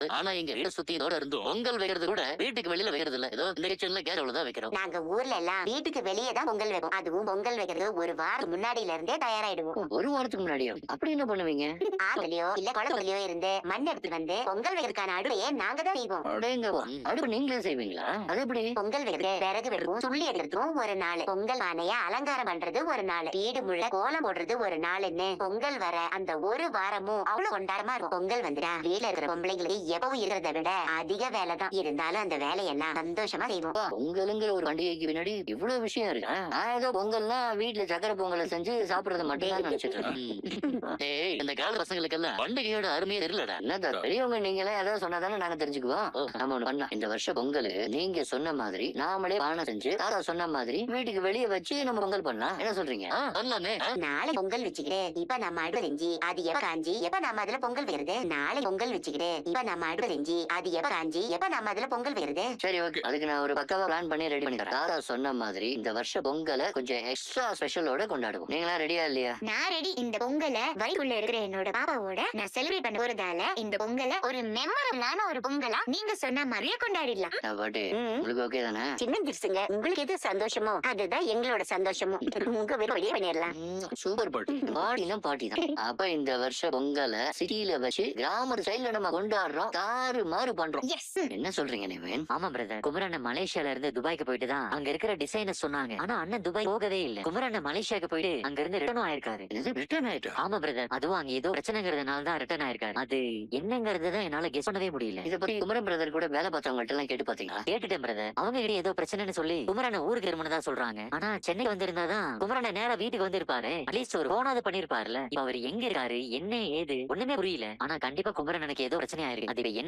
ஆனா எங்க வீட சுத்தி இதோட இருந்தும் பொங்கல் வைக்கிறது கூட வீட்டுக்கு வெளியில வைக்கிறது இல்ல. ஏதோ இந்த கிச்சன்ல கேரள தான் வைக்கிறோம். நாங்க ஊர்ல எல்லாம் வீட்டுக்கு வெளியே தான் பொங்கல் வைப்போம். அதுவும் பொங்கல் வைக்கிறது ஒரு வாரம் முன்னாடில இருந்தே தயாராயிடுவோம். ஒரு வாரத்துக்கு முன்னாடியா? அப்படி என்ன பண்ணுவீங்க? ஆகலையோ இல்ல குளத்துலயோ இருந்து மண் எடுத்துட்டு வந்து பொங்கல் வைக்கிறதுக்கான அடுப்பையே நாங்க தான் செய்வோம். அடேங்கப்பா. அடுப்பு நீங்களே செய்வீங்களா? அது எப்படி? பொங்கல் வைக்கிறது விறகு வெடுவோம், சுள்ளி எடுக்கிறதும் ஒரு நாள், பொங்கல் பானைய அலங்காரம் பண்றது ஒரு நாள், வீடு முழுக்க கோலம் போடுறது ஒரு நாள்னு பொங்கல் வர அந்த ஒரு வாரமும் அவ்வளவு கொண்டாடமா இருக்கும். பொங்கல் வந்துட்டா வீட்டுல இருக்கிற பொம்பளைங்களுக்கு எப்பவும் இருக்கிறத விட அதிக வேலை தான். இருந்தாலும் அந்த வேலையெல்லாம் சந்தோஷமா செய்வோம். பொங்கலுங்கிற ஒரு பண்டிகைக்கு பின்னாடி இவ்வளவு விஷயம் இருக்கு. நான் ஏதோ பொங்கல்னா வீட்டுல சக்கரை பொங்கலை செஞ்சு சாப்பிடுறது மட்டும் தான் நினைச்சிட்டு இருக்கேன். ஏய், இந்த கால பசங்களுக்கு எல்லாம் பண்டிகையோட அருமையே தெரியலடா. என்னடா பெரியவங்க நீங்களே ஏதாவது சொன்னாதானே நாங்க தெரிஞ்சுக்குவோம். நம்ம ஒண்ணு பண்ணலாம். இந்த வருஷம் பொங்கல் நீங்க சொன்ன மாதிரி நாமளே பானை செஞ்சு தாத்தா சொன்ன மாதிரி வீட்டுக்கு வெளியே வச்சு நம்ம பொங்கல் பண்ணலாம். என்ன சொல்றீங்க? நாளை பொங்கல் வச்சுக்கிட்டு இப்ப நம்ம அடுப்பு செஞ்சு அது எப்ப காஞ்சி எப்ப நம்ம அதுல பொங்கல் வைக்கிறது. நாளை பொங்கல் வச்சுக்கிட்டு இப்ப நம்ம அடுப்பு செஞ்சு அது எப்ப காஞ்சி எப்ப நம்ம அதுல பொங்கல் வைக்கிறது. சரி, ஓகே. அதுக்கு நான் ஒரு பக்காவா பிளான் பண்ணி ரெடி பண்ணி தரேன். தாத்தா சொன்ன மாதிரி இந்த வருஷம் பொங்கலை கொஞ்சம் எக்ஸ்ட்ரா ஸ்பெஷலோட கொண்டாடுவோம். நீங்களா ரெடியா இல்லையா? நான் ரெடி. இந்த பொங்கலை வயிற்றுள்ள இருக்கிற என்னோட பாப்பாவோட நான் செலிப்ரேட் பண்ண போறதால இந்த பொங்கலை ஒரு மெமரபிளான ஒரு பொங்கலா நீங்க சொன்ன மாதிரியே கொண்டாடிடலாம். பாட்டு உங்களுக்கு ஓகே தானே? சின்ன திருசுங்க, உங்களுக்கு எது சந்தோஷமோ அதுதான் எங்களோட சந்தோஷமும். உங்க வெளியே பண்ணிடலாம். சூப்பர் பாட்டு. பாடினா பாட்டி தான். அப்ப இந்த வருஷம் பொங்கலை சிட்டியில வச்சு கிராம சைடுல நம்ம கொண்டாடுறோம். தாறு மாறு பண்றோம். என்ன சொல்றீங்க நீங்க? ஆமா பிரதர், குமரண்ண மலேசியால இருந்து துபாய்க்கு போயிட்டு தான் அங்க இருக்கிற டிசைனர் சொன்னாங்க. ஆனா அண்ணன் துபாய் போகவே இல்ல. குமரண்ண மலேசியாக்கு போயிட்டு அங்க இருந்து ரிட்டர்ன் ஆயிருக்காரு. ரிட்டர்ன் ஆயிட்டா? ஆமா பிரதர், அதுவும் அங்க ஏதோ பிரச்சனைங்கிறதுனால தான் ரிட்டர்ன் ஆயிருக்காரு. அது என்னங்கிறது தான் என்னால கெஸ் பண்ணவே முடியல. இத பத்தி குமரன் பிரதர் கூட வேலை பார்த்தவங்கள்ட்ட எல்லாம் கேட்டு பாத்தீங்களா? கேட்டுட்டேன் பிரதர். அவங்க கிட்ட ஏதோ பிரச்சனைன்னு சொல்லி குமரண்ண ஊருக்கு இருமுன்னு தான் சொல்றாங்க. ஆனா சென்னை வந்திருந்தாதான் குமரண்ண நேரா வீட்டுக்கு வந்திருப்பாரு. அட்லீஸ்ட் ஒரு போனாவது பண்ணிருப்பாருல. இப்ப அவர் எங்க இருக்காரு என்ன ஏது ஒண்ணுமே புரியல. ஆனா கண்டிப்பா குமரன் எனக்கு ஏதோ பிரச்சனை ஆயிருக்கு. அது என்ன